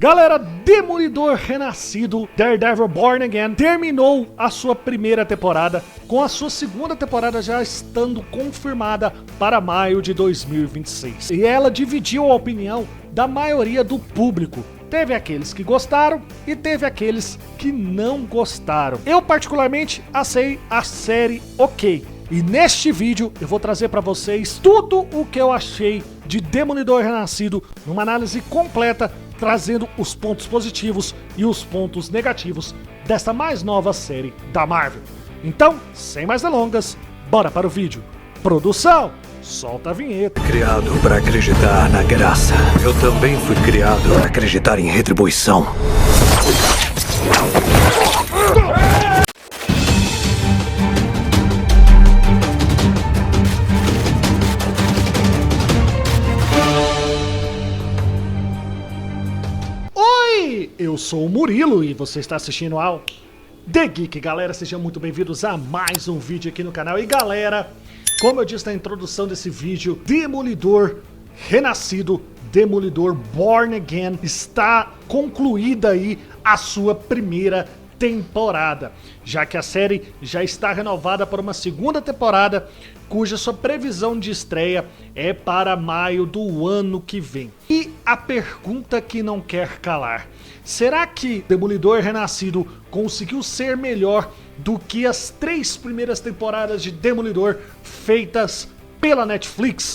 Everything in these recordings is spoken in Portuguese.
Galera, Demolidor Renascido, Daredevil Born Again, terminou a sua primeira temporada, com a sua segunda temporada já estando confirmada para maio de 2026. E ela dividiu a opinião da maioria do público. Teve aqueles que gostaram e teve aqueles que não gostaram. Eu particularmente achei a série ok. E neste vídeo eu vou trazer para vocês tudo o que eu achei de Demolidor Renascido, numa análise completa, trazendo os pontos positivos e os pontos negativos desta mais nova série da Marvel. Então, sem mais delongas, bora para o vídeo. Produção, solta a vinheta. Criado para acreditar na graça. Eu também fui criado para acreditar em retribuição. Eu sou o Murilo e você está assistindo ao The Geek. Galera, sejam muito bem-vindos a mais um vídeo aqui no canal. E galera, como eu disse na introdução desse vídeo, Demolidor Renascido, Demolidor Born Again, está concluída aí a sua primeira temporada, já que a série já está renovada para uma segunda temporada, cuja sua previsão de estreia é para maio do ano que vem. E a pergunta que não quer calar: será que Demolidor Renascido conseguiu ser melhor do que as 3 primeiras temporadas de Demolidor feitas pela Netflix?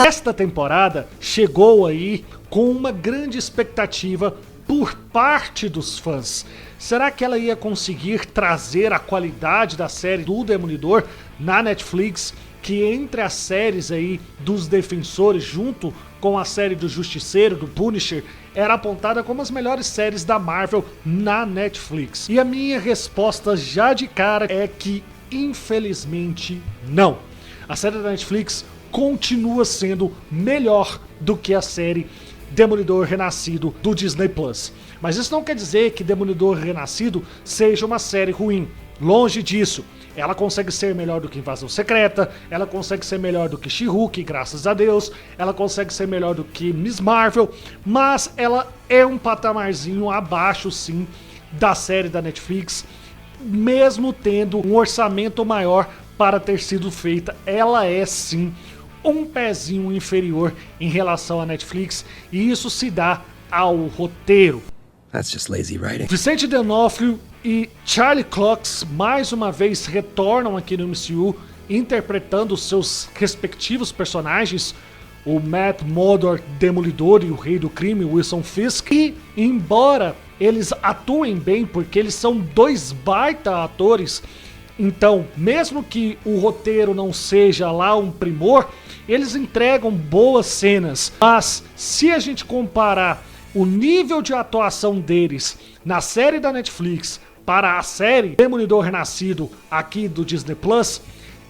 Esta temporada chegou aí com uma grande expectativa por parte dos fãs. Será que ela ia conseguir trazer a qualidade da série do Demolidor na Netflix, que entre as séries aí dos Defensores, junto com a série do Justiceiro, do Punisher, era apontada como as melhores séries da Marvel na Netflix? E a minha resposta já de cara é que, infelizmente, não. A série da Netflix continua sendo melhor do que a série Demolidor Renascido do Disney Plus. Mas isso não quer dizer que Demolidor Renascido seja uma série ruim. Longe disso. Ela consegue ser melhor do que Invasão Secreta, ela consegue ser melhor do que She-Hulk, graças a Deus, ela consegue ser melhor do que Miss Marvel, mas ela é um patamarzinho abaixo, sim, da série da Netflix, mesmo tendo um orçamento maior para ter sido feita. Ela é, sim, um pezinho inferior em relação à Netflix, e isso se dá ao roteiro. That's just lazy writing. Vicente D'Onofrio e Charlie Cox mais uma vez retornam aqui no MCU, interpretando os seus respectivos personagens, o Matt Murdock, Demolidor, e o Rei do Crime, Wilson Fisk. E embora eles atuem bem, porque eles são 2 baita atores, então mesmo que o roteiro não seja lá um primor, eles entregam boas cenas. Mas se a gente comparar o nível de atuação deles na série da Netflix para a série Demolidor Renascido aqui do Disney Plus,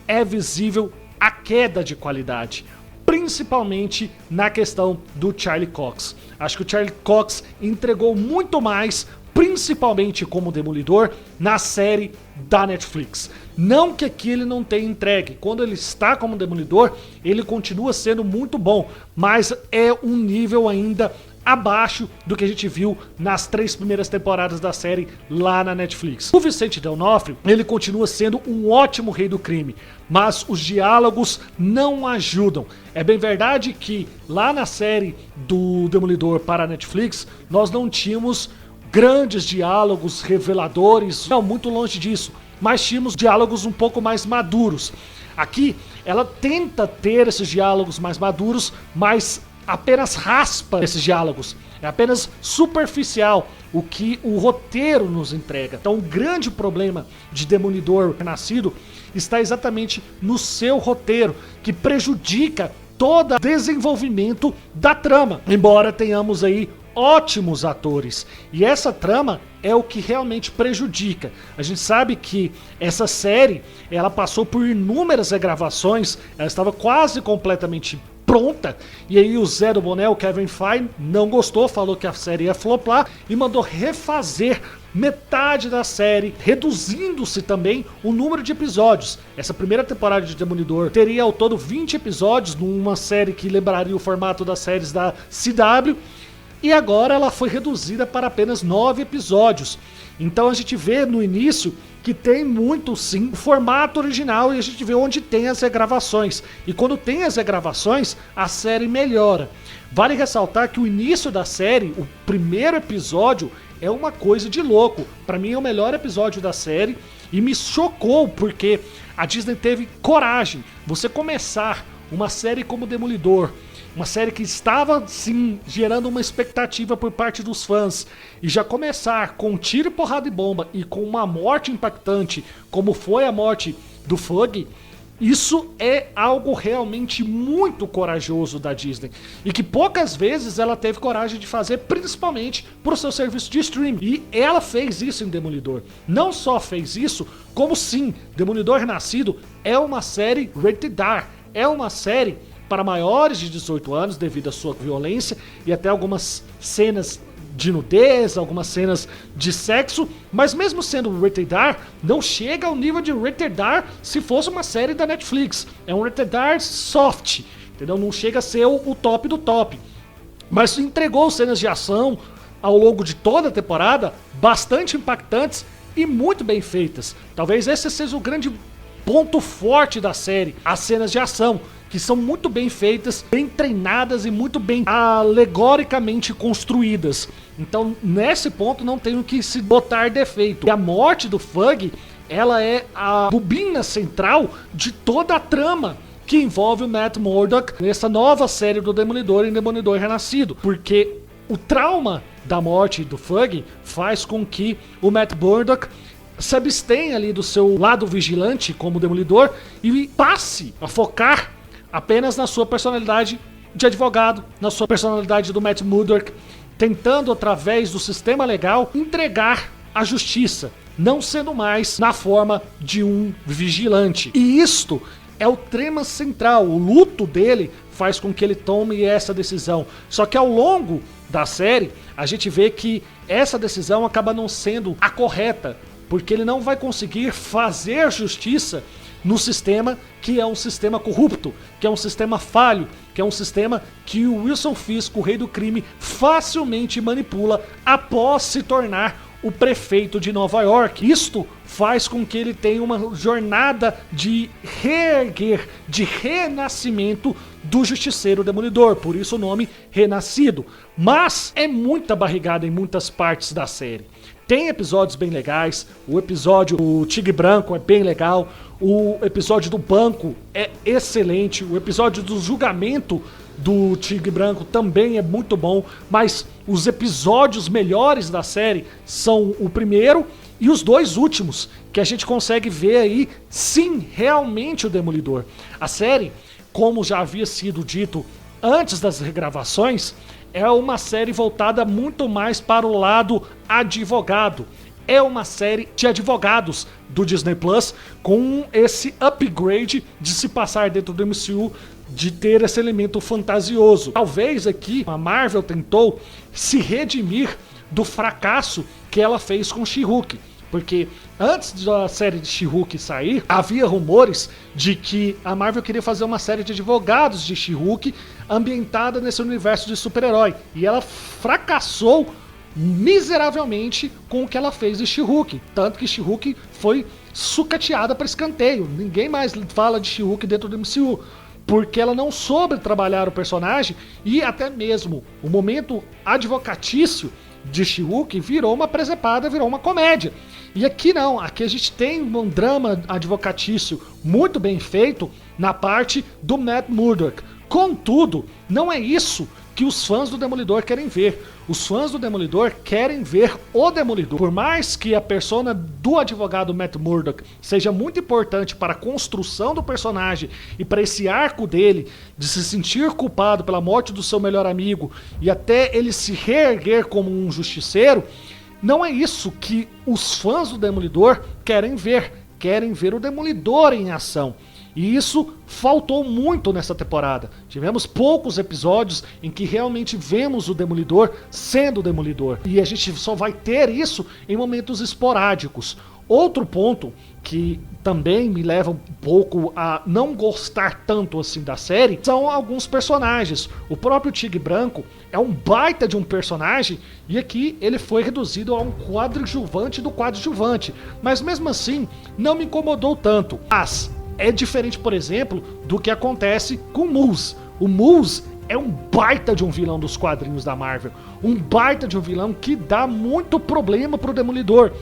é visível a queda de qualidade, principalmente na questão do Charlie Cox. Acho que o Charlie Cox entregou muito mais, principalmente como Demolidor, na série da Netflix. Não que aqui ele não tenha entregue. Quando ele está como Demolidor, ele continua sendo muito bom, mas é um nível ainda abaixo do que a gente viu nas 3 primeiras temporadas da série lá na Netflix. O Vicente D'Onofrio, ele continua sendo um ótimo Rei do Crime, mas os diálogos não ajudam. É bem verdade que lá na série do Demolidor para a Netflix, nós não tínhamos grandes diálogos reveladores, não, muito longe disso, mas tínhamos diálogos um pouco mais maduros. Aqui, ela tenta ter esses diálogos mais maduros, mas apenas raspa esses diálogos. É apenas superficial o que o roteiro nos entrega. Então o grande problema de Demolidor Renascido está exatamente no seu roteiro, que prejudica todo o desenvolvimento da trama. Embora tenhamos aí ótimos atores, e essa trama é o que realmente prejudica. A gente sabe que essa série, ela passou por inúmeras regravações, ela estava quase completamente pronta, e aí o Zé do Boné, o Kevin Feige, não gostou, falou que a série ia flopar e mandou refazer metade da série, reduzindo-se também o número de episódios. Essa primeira temporada de Demolidor teria ao todo 20 episódios, numa série que lembraria o formato das séries da CW, e agora ela foi reduzida para apenas 9 episódios. Então a gente vê no início que tem muito sim o formato original, e a gente vê onde tem as regravações. E quando tem as regravações, a série melhora. Vale ressaltar que o início da série, o primeiro episódio, é uma coisa de louco. Pra mim é o melhor episódio da série e me chocou porque a Disney teve coragem. Você começar uma série como Demolidor, uma série que estava sim gerando uma expectativa por parte dos fãs, e já começar com tiro, porrada e bomba e com uma morte impactante, como foi a morte do Fug, isso é algo realmente muito corajoso da Disney, e que poucas vezes ela teve coragem de fazer, principalmente para o seu serviço de streaming. E ela fez isso em Demolidor. Não só fez isso, como sim, Demolidor Renascido é uma série rated R, é uma série para maiores de 18 anos devido à sua violência e até algumas cenas de nudez, algumas cenas de sexo, mas mesmo sendo rated R, não chega ao nível de rated R se fosse uma série da Netflix. É um rated R soft, entendeu? Não chega a ser o top do top. Mas entregou cenas de ação ao longo de toda a temporada, bastante impactantes e muito bem feitas. Talvez esse seja o grande ponto forte da série, as cenas de ação, que são muito bem feitas, bem treinadas e muito bem alegoricamente construídas. Então, nesse ponto, não tem o que se botar defeito. E a morte do Fug, ela é a bobina central de toda a trama que envolve o Matt Murdock nessa nova série do Demolidor em Demolidor Renascido. Porque o trauma da morte do Fug faz com que o Matt Murdock se abstenha ali do seu lado vigilante como Demolidor e passe a focar apenas na sua personalidade de advogado, na sua personalidade do Matt Murdock, tentando através do sistema legal entregar a justiça, não sendo mais na forma de um vigilante. E isto é o tema central, o luto dele faz com que ele tome essa decisão. Só que ao longo da série, a gente vê que essa decisão acaba não sendo a correta, porque ele não vai conseguir fazer justiça no sistema que é um sistema corrupto, que é um sistema falho, que é um sistema que o Wilson Fisk, o rei do crime, facilmente manipula após se tornar o prefeito de Nova York. Isto faz com que ele tenha uma jornada de reerguer, de renascimento do Justiceiro Demolidor, por isso o nome Renascido. Mas é muita barrigada em muitas partes da série. Tem episódios bem legais, o episódio do Tigre Branco é bem legal, o episódio do banco é excelente, o episódio do julgamento do Tigre Branco também é muito bom, mas os episódios melhores da série são o primeiro e os dois últimos, que a gente consegue ver aí, sim, realmente o Demolidor. A série, como já havia sido dito antes das regravações, é uma série voltada muito mais para o lado advogado. É uma série de advogados do Disney Plus, com esse upgrade de se passar dentro do MCU, de ter esse elemento fantasioso. Talvez aqui a Marvel tentou se redimir do fracasso que ela fez com She-Hulk. Porque antes da série de She-Hulk sair, havia rumores de que a Marvel queria fazer uma série de advogados de She-Hulk ambientada nesse universo de super-herói. E ela fracassou miseravelmente com o que ela fez de She-Hulk. Tanto que She-Hulk foi sucateada para escanteio. Ninguém mais fala de She-Hulk dentro do MCU. Porque ela não soube trabalhar o personagem e até mesmo o momento advocatício de She-Hulk virou uma presepada, virou uma comédia. E aqui não, aqui a gente tem um drama advocatício muito bem feito na parte do Matt Murdock. Contudo, não é isso que os fãs do Demolidor querem ver. Os fãs do Demolidor querem ver o Demolidor. Por mais que a persona do advogado Matt Murdock seja muito importante para a construção do personagem e para esse arco dele de se sentir culpado pela morte do seu melhor amigo e até ele se reerguer como um justiceiro, não é isso que os fãs do Demolidor querem ver. querem ver o Demolidor em ação. E isso faltou muito nessa temporada. Tivemos poucos episódios em que realmente vemos o Demolidor sendo o Demolidor. E a gente só vai ter isso em momentos esporádicos. Outro ponto que também me leva um pouco a não gostar tanto assim da série são alguns personagens. O próprio Tigre Branco é um baita de um personagem e aqui ele foi reduzido a um coadjuvante do coadjuvante. Mas mesmo assim não me incomodou tanto. Mas é diferente, por exemplo, do que acontece com o Moose. O Moose é um baita de um vilão dos quadrinhos da Marvel. Um baita de um vilão que dá muito problema pro Demolidor.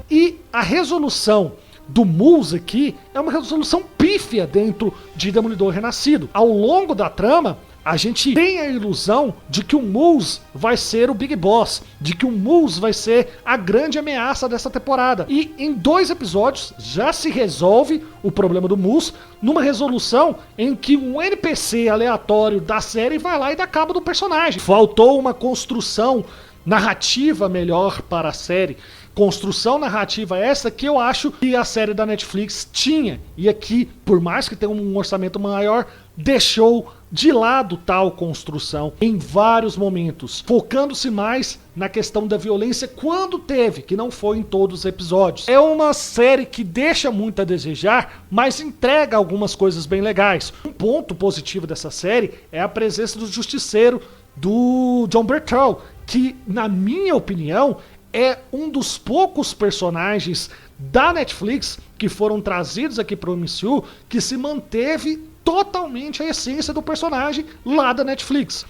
E a resolução do Moose aqui é uma resolução pífia dentro de Demolidor Renascido. Ao longo da trama, a gente tem a ilusão de que o Moose vai ser o Big Boss, de que o Moose vai ser a grande ameaça dessa temporada. E em 2 episódios já se resolve o problema do Moose numa resolução em que um NPC aleatório da série vai lá e dá cabo do personagem. Faltou uma construção narrativa melhor para a série. Construção narrativa essa que eu acho que a série da Netflix tinha. E aqui, por mais que tenha um orçamento maior, deixou de lado tal construção em vários momentos, focando-se mais na questão da violência quando teve, que não foi em todos os episódios. É uma série que deixa muito a desejar, mas entrega algumas coisas bem legais. Um ponto positivo dessa série é a presença do Justiceiro do Jon Bernthal, que, na minha opinião, é um dos poucos personagens da Netflix que foram trazidos aqui para o MCU que se manteve totalmente a essência do personagem lá da Netflix.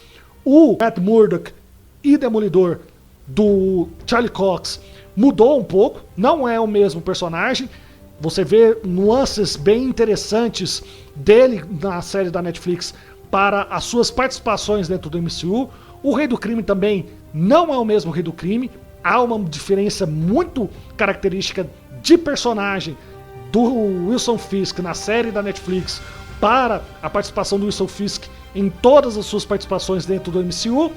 O Matt Murdock e Demolidor do Charlie Cox mudou um pouco, não é o mesmo personagem. Você vê nuances bem interessantes dele na série da Netflix para as suas participações dentro do MCU. O Rei do Crime também não é o mesmo Rei do Crime. Há uma diferença muito característica de personagem do Wilson Fisk na série da Netflix para a participação do Wilson Fisk em todas as suas participações dentro do MCU.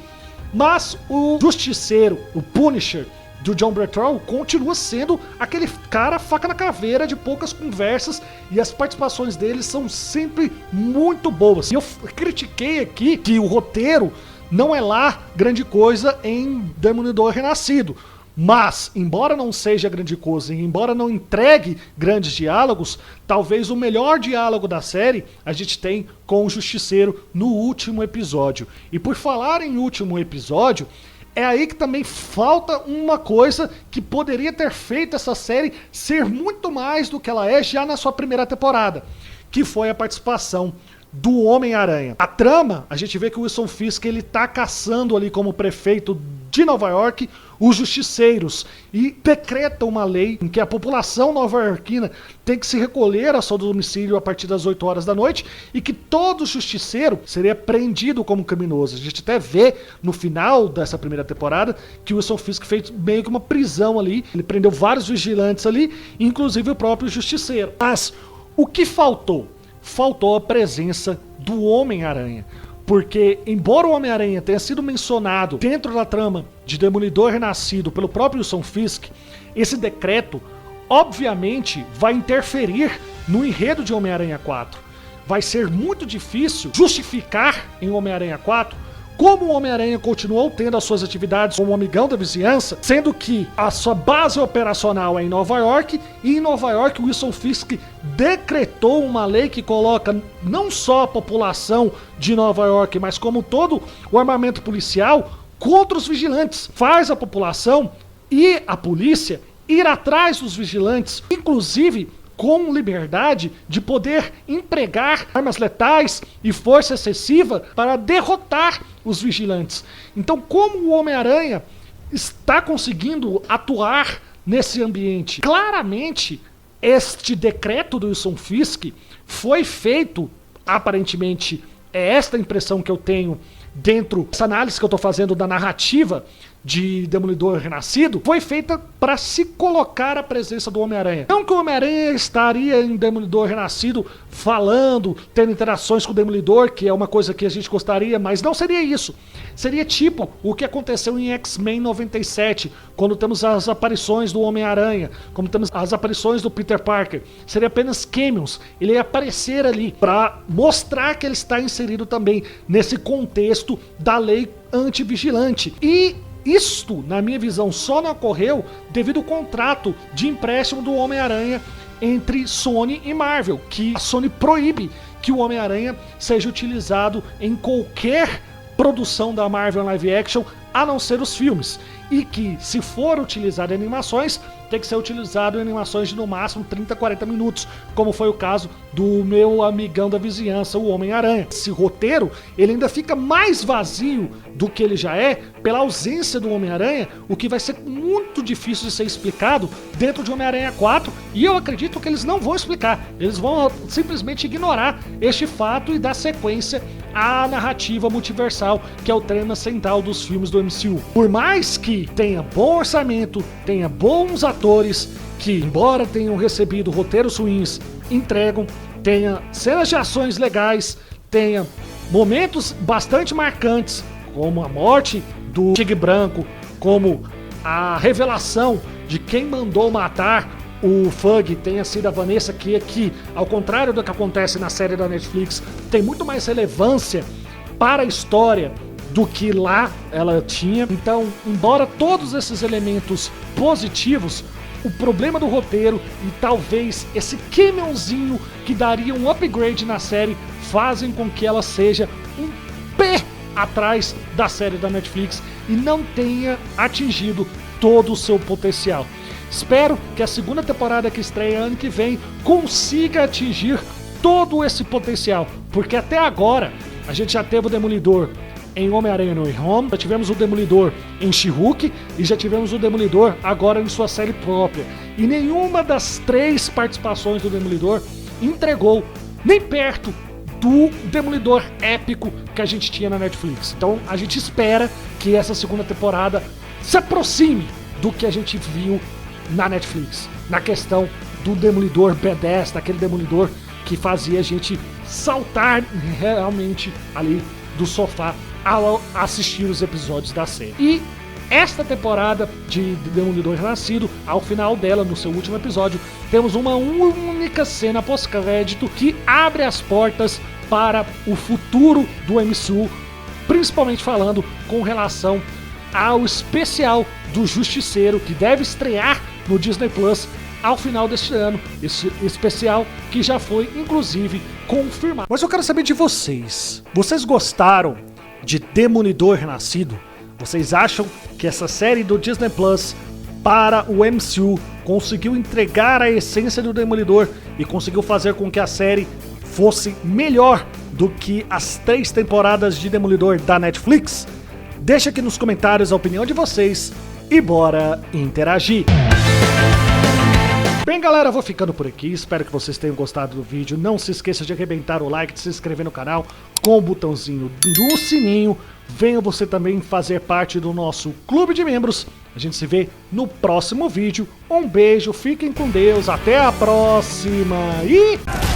Mas o Justiceiro, o Punisher do Jon Bernthal continua sendo aquele cara faca na caveira de poucas conversas e as participações dele são sempre muito boas. E eu critiquei aqui que o roteiro não é lá grande coisa em Demolidor Renascido. Mas, embora não seja grande coisa, e embora não entregue grandes diálogos, talvez o melhor diálogo da série a gente tem com o Justiceiro no último episódio. E por falar em último episódio, é aí que também falta uma coisa que poderia ter feito essa série ser muito mais do que ela é já na sua primeira temporada, que foi a participação do Homem-Aranha. A trama, a gente vê que o Wilson Fisk ele tá caçando ali como prefeito de Nova York os justiceiros e decreta uma lei em que a população nova-iorquina tem que se recolher ao seu domicílio a partir das 8 horas da noite e que todo justiceiro seria prendido como criminoso. A gente até vê no final dessa primeira temporada que o Wilson Fisk fez meio que uma prisão ali, ele prendeu vários vigilantes ali, inclusive o próprio justiceiro. Mas o que faltou? Faltou a presença do Homem-Aranha. Porque, embora o Homem-Aranha tenha sido mencionado dentro da trama de Demolidor Renascido pelo próprio Wilson Fisk, esse decreto, obviamente, vai interferir no enredo de Homem-Aranha 4. Vai ser muito difícil justificar em Homem-Aranha 4 como o Homem-Aranha continuou tendo as suas atividades como amigão da vizinhança, sendo que a sua base operacional é em Nova York, e em Nova York o Wilson Fisk decretou uma lei que coloca não só a população de Nova York, mas como todo o armamento policial contra os vigilantes. Faz a população e a polícia ir atrás dos vigilantes, inclusive com liberdade de poder empregar armas letais e força excessiva para derrotar os vigilantes. Então, como o Homem-Aranha está conseguindo atuar nesse ambiente? Claramente, este decreto do Wilson Fisk foi feito, aparentemente, é esta a impressão que eu tenho dentro dessa análise que eu estou fazendo da narrativa de Demolidor Renascido foi feita para se colocar a presença do Homem-Aranha. Não que o Homem-Aranha estaria em Demolidor Renascido falando, tendo interações com o Demolidor, que é uma coisa que a gente gostaria, mas não seria isso. Seria tipo o que aconteceu em X-Men 97, quando temos as aparições do Homem-Aranha, como temos as aparições do Peter Parker. Seria apenas cameos. Ele ia aparecer ali para mostrar que ele está inserido também nesse contexto da lei antivigilante. E isto, na minha visão, só não ocorreu devido ao contrato de empréstimo do Homem-Aranha entre Sony e Marvel, que a Sony proíbe que o Homem-Aranha seja utilizado em qualquer produção da Marvel live action, a não ser os filmes. E que, se for utilizado em animações, tem que ser utilizado em animações de no máximo 30, 40 minutos, como foi o caso do meu amigão da vizinhança, o Homem-Aranha. Esse roteiro, ele ainda fica mais vazio do que ele já é, pela ausência do Homem-Aranha, o que vai ser muito difícil de ser explicado dentro de Homem-Aranha 4, e eu acredito que eles não vão explicar, eles vão simplesmente ignorar este fato e dar sequência à narrativa multiversal, que é o tema central dos filmes do MCU. Por mais que tenha bom orçamento, tenha bons atores, que embora tenham recebido roteiros ruins, entregam, tenha cenas de ações legais, tenha momentos bastante marcantes, como a morte do Tigre Branco, como a revelação de quem mandou matar o Fug tenha sido a Vanessa, que aqui, ao contrário do que acontece na série da Netflix, tem muito mais relevância para a história do que lá ela tinha. Então, embora todos esses elementos positivos, o problema do roteiro e talvez esse cameozinho que daria um upgrade na série fazem com que ela seja um pé atrás da série da Netflix e não tenha atingido todo o seu potencial. Espero que a segunda temporada que estreia ano que vem consiga atingir todo esse potencial, porque até agora a gente já teve o Demolidor em Homem-Aranha No Way Home, já tivemos o Demolidor em She-Hulk e já tivemos o Demolidor agora em sua série própria. E nenhuma das 3 participações do Demolidor entregou nem perto do Demolidor épico que a gente tinha na Netflix. Então a gente espera que essa segunda temporada se aproxime do que a gente viu na Netflix, na questão do Demolidor B10, daquele Demolidor que fazia a gente saltar realmente ali do sofá ao assistir os episódios da série. E esta temporada de Demolidor Renascido, ao final dela, no seu último episódio, temos uma única cena pós-crédito que abre as portas para o futuro do MCU, principalmente falando com relação ao especial do Justiceiro, que deve estrear no Disney Plus ao final deste ano. Esse especial que já foi, inclusive, confirmado. Mas eu quero saber de vocês. Vocês gostaram de Demolidor Renascido? Vocês acham que essa série do Disney Plus para o MCU conseguiu entregar a essência do Demolidor e conseguiu fazer com que a série fosse melhor do que as 3 temporadas de Demolidor da Netflix? Deixa aqui nos comentários a opinião de vocês e bora interagir! Bem, galera, eu vou ficando por aqui, espero que vocês tenham gostado do vídeo. Não se esqueça de arrebentar o like, de se inscrever no canal com o botãozinho do sininho. Venha você também fazer parte do nosso clube de membros. A gente se vê no próximo vídeo. Um beijo, fiquem com Deus, até a próxima e...